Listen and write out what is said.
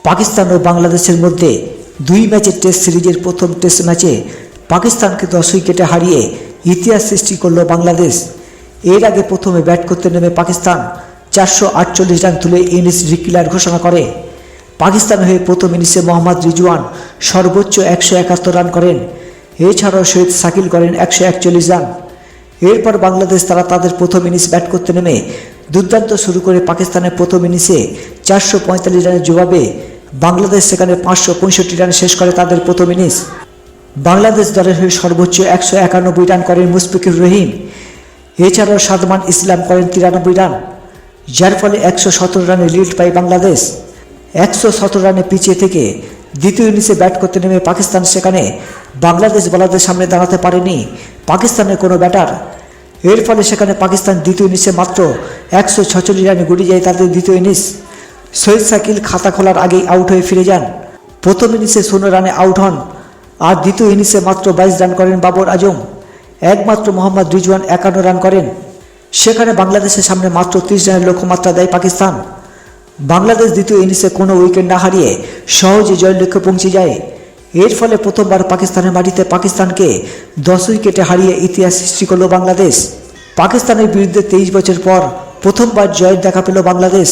পাকিস্তান ও বাংলাদেশের মধ্যে 2 ম্যাচের টেস্ট সিরিজের প্রথম টেস্ট ম্যাচে পাকিস্তানকে 10 উইকেটে হারিয়ে ইতিহাস সৃষ্টি করল বাংলাদেশ। এর আগে প্রথমে ব্যাট করতে নেমে পাকিস্তান 448 রান তুলে ইনিংস ডিক্লেয়ার ঘোষণা করে। পাকিস্তান হয়ে প্রথম ইনিংসে মোহাম্মদ রিজওয়ান সর্বোচ্চ 171 রান করেন। এছাড়াও শহীদ শাকিল করেন 141 রান। এরপর বাংলাদেশ তাদের প্রথম ইনিংস ব্যাট করতে নেমে দুর্দান্ত শুরু করে পাকিস্তানের প্রথম ইনিংসে 445 রানের জবাবে বাংলাদেশ সেখানে 565 রানে শেষ করে তাদের প্রথম ইনিংস। বাংলাদেশ দলের হয়ে সর্বোচ্চ 191 রান করেন মুশফিকুর রহিম। এছাড়াও সাদমান ইসলাম করেন 93 রান, যার ফলে 117 রানে লিড পায় বাংলাদেশ। 117 রানে পিছিয়ে থেকে দ্বিতীয় ইনিংসে ব্যাট করতে নেমে পাকিস্তান সেখানে বাংলাদেশ বোলারদের সামনে দাঁড়াতে পারেনি পাকিস্তানের কোনো ব্যাটার। এর ফলে সেখানে পাকিস্তান দ্বিতীয় ইনিংসে মাত্র 146 রানে গড়িয়ে যায় তাদের দ্বিতীয় ইনিংস। শহীদ শাকিল খাতা খোলার আগেই আউট হয়ে ফিরে যান। প্রথম ইনিংসে 0 রানে আউট হন আর দ্বিতীয় ইনিংসে মাত্র 22 রান করেন বাবর আজম। একমাত্র মোহাম্মদ রিজওয়ান 51 রান করেন। সেখানে বাংলাদেশের সামনে মাত্র 30 রানের লক্ষ্যমাত্রা দেয় পাকিস্তান। বাংলাদেশ দ্বিতীয় ইনিংসে কোনো উইকেট না হারিয়ে সহজে জয়ের লক্ষ্যে পৌঁছে যায়। এর ফলে প্রথমবার পাকিস্তানের মাটিতে পাকিস্তানকে 10 উইকেটে হারিয়ে ইতিহাস সৃষ্টি করল বাংলাদেশ। পাকিস্তানের বিরুদ্ধে 23 বছর পর প্রথমবার জয়ের দেখা পেল বাংলাদেশ।